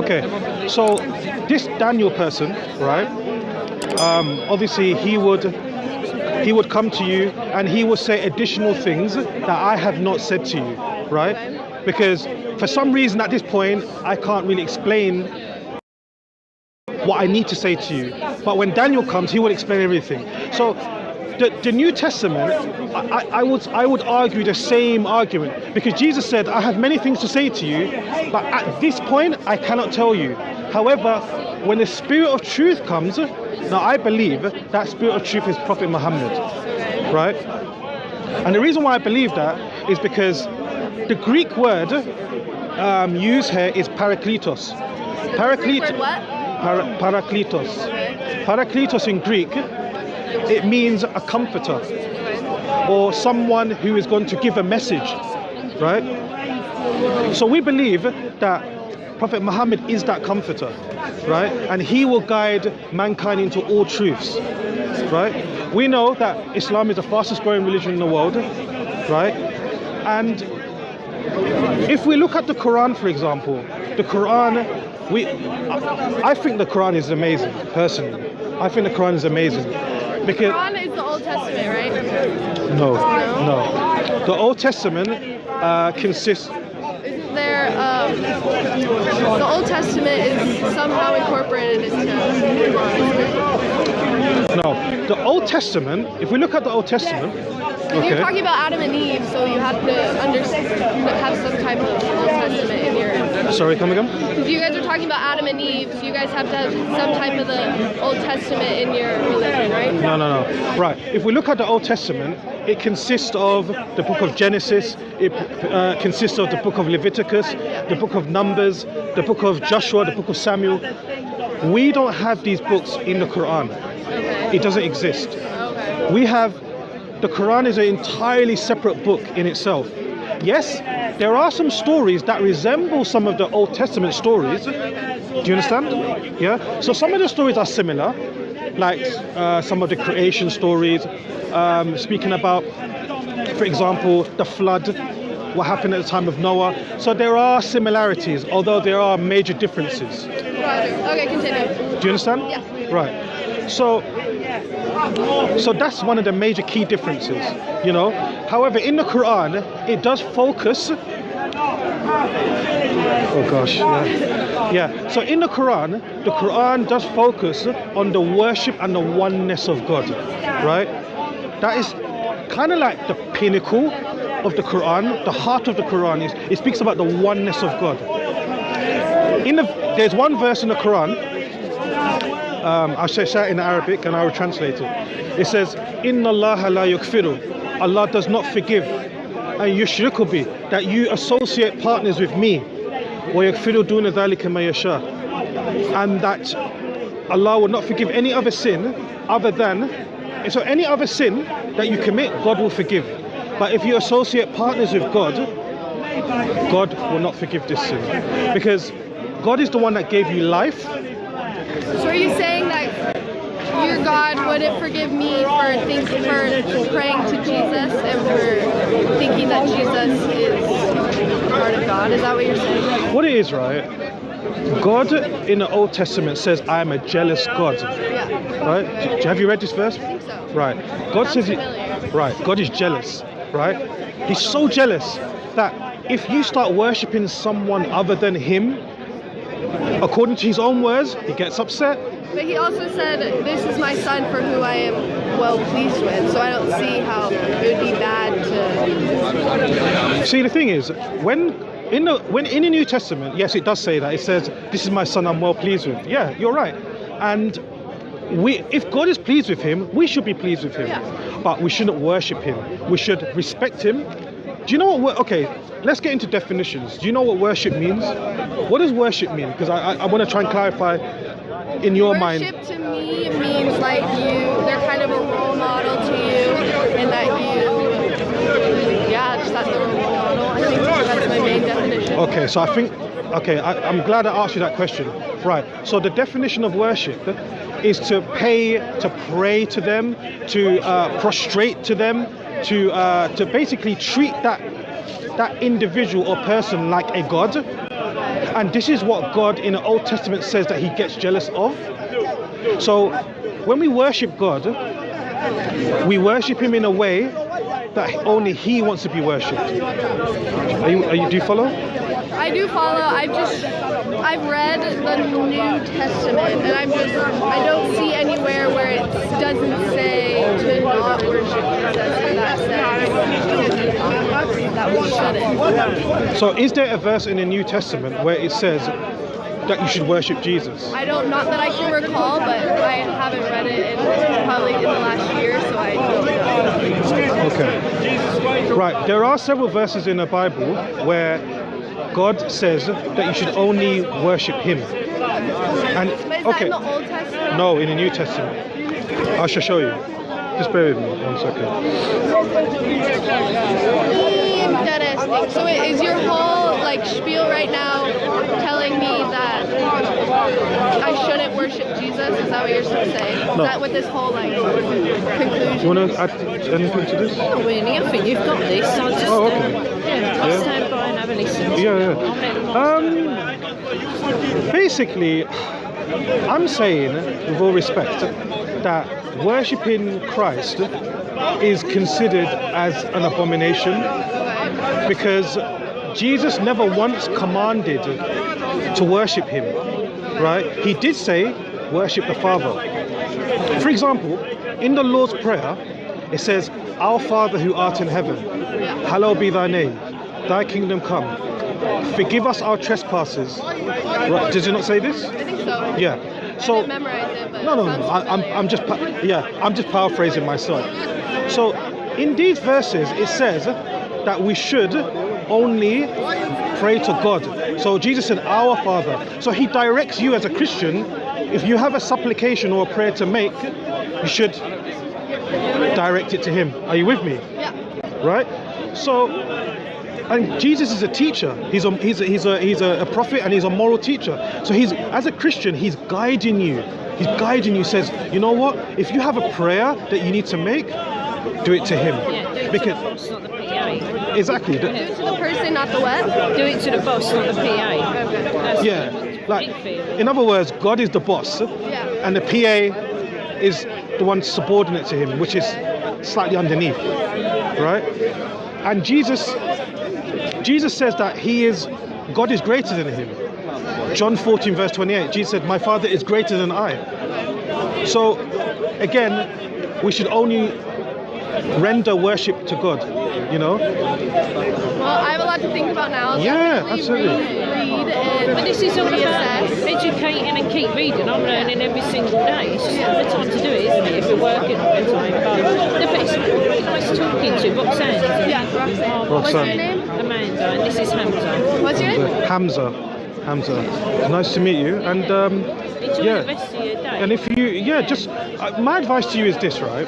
Okay, so this Daniel person, right? Obviously, he would come to you and he would say additional things that I have not said to you, right? Because for some reason at this point, I can't really explain what I need to say to you. But when Daniel comes, he will explain everything. So the New Testament, I would argue the same argument, because Jesus said, I have many things to say to you, but at this point, I cannot tell you. However, when the Spirit of truth comes, now I believe that Spirit of truth is Prophet Muhammad, right? And the reason why I believe that is because the Greek word used here is parakletos. Parakletos. Parakletos in Greek, it means a comforter or someone who is going to give a message, right? So we believe that Prophet Muhammad is that comforter, right? And he will guide mankind into all truths, right? We know that Islam is the fastest growing religion in the world, right? And if we look at the Quran, for example, the Quran, I think the Quran is amazing, personally. I think the Quran is amazing. Because the Quran is the Old Testament, right? No. The Old Testament consists... Isn't there, the Old Testament is somehow incorporated into the Quran? No, the Old Testament, if we look at the Old Testament... And you're talking about Adam and Eve, so you have to have some type of Old Testament in your... Sorry, come again? Because you guys are talking about Adam and Eve, so you guys have to have some type of the Old Testament in your religion, right? No. Right. If we look at the Old Testament, it consists of the book of Genesis, it consists of the book of Leviticus, the book of Numbers, the book of Joshua, the book of Samuel. We don't have these books in the Quran. Okay. It doesn't exist. Okay. We have... The Quran is an entirely separate book in itself. Yes, there are some stories that resemble some of the Old Testament stories. Do you understand? Yeah. So some of the stories are similar, like some of the creation stories, speaking about, for example, the flood, what happened at the time of Noah. So there are similarities, although there are major differences. Okay, continue. Do you understand? Yeah. Right. So that's one of the major key differences, you know. However, in the Quran, it does focus... Oh gosh, yeah. So in the Quran does focus on the worship and the oneness of God, right? That is kind of like the pinnacle of the Quran. The heart of the Quran is, it speaks about the oneness of God. There's one verse in the Quran, I'll say it in Arabic and I will translate it. It says, Inna Allah la yukfiru. Allah does not forgive. And yushriku bi, that you associate partners with me. Wa yakfiru duna dhalika ma yasha. And that Allah will not forgive any other sin other than... So any other sin that you commit, God will forgive. But if you associate partners with God, God will not forgive this sin. Because God is the one that gave you life. So are you saying that your God wouldn't forgive me for praying to Jesus and for thinking that Jesus is part of God? Is that what you're saying? What it is, right? God in the Old Testament says, I am a jealous God. Yeah. Right? Have you read this verse? I think so. Right. God Sounds says, right, God is jealous, right? He's so jealous that if you start worshipping someone other than him, according to his own words, he gets upset. But he also said, this is my son for who I am well pleased with. So I don't see how it would be bad to... See, the thing is, when in the New Testament, yes, it does say that. It says, this is my son I'm well pleased with. Yeah, you're right. And if God is pleased with him, we should be pleased with him. Yeah. But we shouldn't worship him. We should respect him. Do you know what... Okay, let's get into definitions. Do you know what worship means? What does worship mean? Because I want to try and clarify in your mind. Worship to me means like they're kind of a role model to you, and that just that they're a role model. I think that's my main definition. Okay, so I'm glad I asked you that question. Right, so the definition of worship is to pray to them, to prostrate to them, to basically treat that individual or person like a god. And this is what God in the Old Testament says that he gets jealous of. So when we worship God, we worship him in a way that only he wants to be worshipped. Do you follow? I do follow. I've read the New Testament, and I don't see anywhere where it doesn't say to not worship Jesus, and that says that we shouldn't. So is there a verse in the New Testament where it says that you should worship Jesus? Not that I can recall, but I haven't read it probably in the last year, so I don't know. Okay. Right. There are several verses in the Bible where God says that you should only worship him. And Is that in the Old Testament? No, in the New Testament. I shall show you. Just bear with me 1 second. Interesting. So is your whole spiel right now telling me that I shouldn't worship Jesus? Is that what you're saying? No. Is that what this whole conclusion? You want to add anything to this? Not really. I think you've got this. I'll just I'll stand by and have a listen. Basically, I'm saying, with all respect, that worshipping Christ is considered as an abomination because Jesus never once commanded to worship him, right? He did say, worship the Father. For example, in the Lord's Prayer, it says, Our Father who art in heaven, hallowed be thy name, thy kingdom come. Forgive us our trespasses. Right. Does it not say this? I think so. Yeah. So I didn't memorize it, but no. I'm just paraphrasing myself. So in these verses, it says that we should only pray to God. So Jesus said, Our Father. So he directs you as a Christian. If you have a supplication or a prayer to make, you should direct it to him. Are you with me? Yeah. Right? So, and Jesus is a teacher. He's a prophet, and he's a moral teacher. So as a Christian, he's guiding you. He's guiding you. Says, you know what? If you have a prayer that you need to make, do it to him. Yeah, do it to the boss, not the PA. Exactly. Do it to the person, not the what? Do it to the boss, not the PA. That's In other words, God is the boss, and the PA is the one subordinate to him, which is slightly underneath, right? And Jesus says that God is greater than him. John 14 verse 28, Jesus said, my Father is greater than I. So again, we should only render worship to God, you know? Well, I have a lot to think about now. Yeah, absolutely. Read and But this is all about reassess. educating and keep reading. I'm learning every single day. It's just not the time to do it, isn't it? If we're working all the time. But the best really nice talking to Roxanne. Yeah, Roxanne. What's your name? Amanda, and this is Hamza. What's your name? Hamza. Nice to meet you. And Enjoy the rest of your day. And if you, my advice to you is this, right?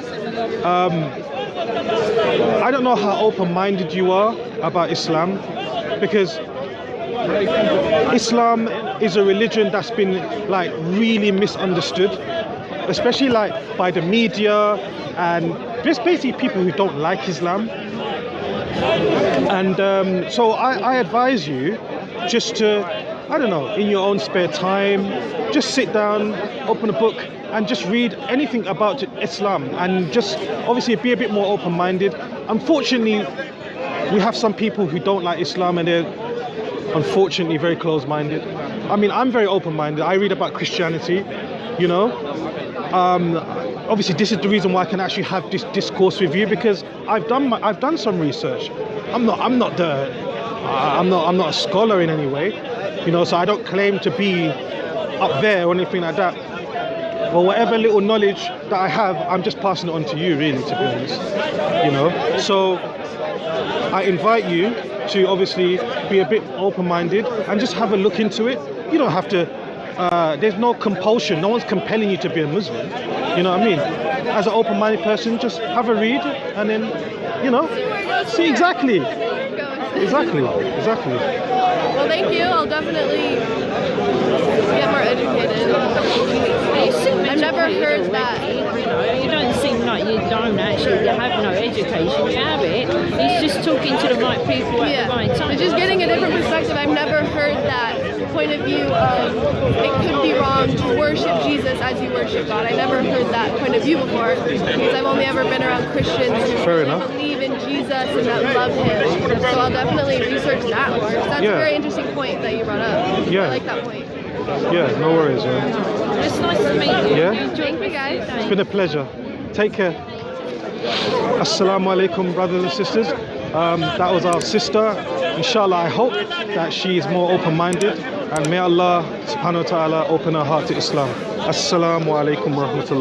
I don't know how open-minded you are about Islam, because Islam is a religion that's been really misunderstood, especially by the media, and there's basically people who don't like Islam. And so I advise you just to, I don't know, in your own spare time, just sit down, open a book, and just read anything about Islam, and just obviously be a bit more open-minded. Unfortunately, we have some people who don't like Islam, and they're unfortunately very close-minded. I mean, I'm very open-minded. I read about Christianity, you know. Obviously, this is the reason why I can actually have this discourse with you, because I've done some research. I'm not a scholar in any way, you know. So I don't claim to be up there or anything like that. Well, whatever little knowledge that I have, I'm just passing it on to you, really, to be honest. You know. So I invite you to obviously be a bit open-minded and just have a look into it. You don't have to. There's no compulsion. No one's compelling you to be a Muslim. You know what I mean? As an open-minded person, just have a read and then, you know, see exactly. Well, thank you. I'll definitely get more educated. I've never heard that. You don't seem like you don't actually have no education. You have it. It's just talking to the right people at the right time. It's just getting a different perspective. I've never heard that point of view of it could be wrong to worship Jesus as you worship God. I never heard that point of view before because I've only ever been around Christians who Fair really enough. believe in Jesus and that love Him. So I'll definitely research that more. That's Yeah. a very interesting point that you brought up. Yeah. I like that point. Yeah, no worries. Yeah. It's nice to meet you. Yeah? Enjoy Thank you, guys. It's been a pleasure. Take care. Assalamu alaikum, brothers and sisters. That was our sister. Inshallah, I hope that she is more open-minded, and may Allah subhanahu wa ta'ala open her heart to Islam. Assalamu alaikum wa rahmatullah.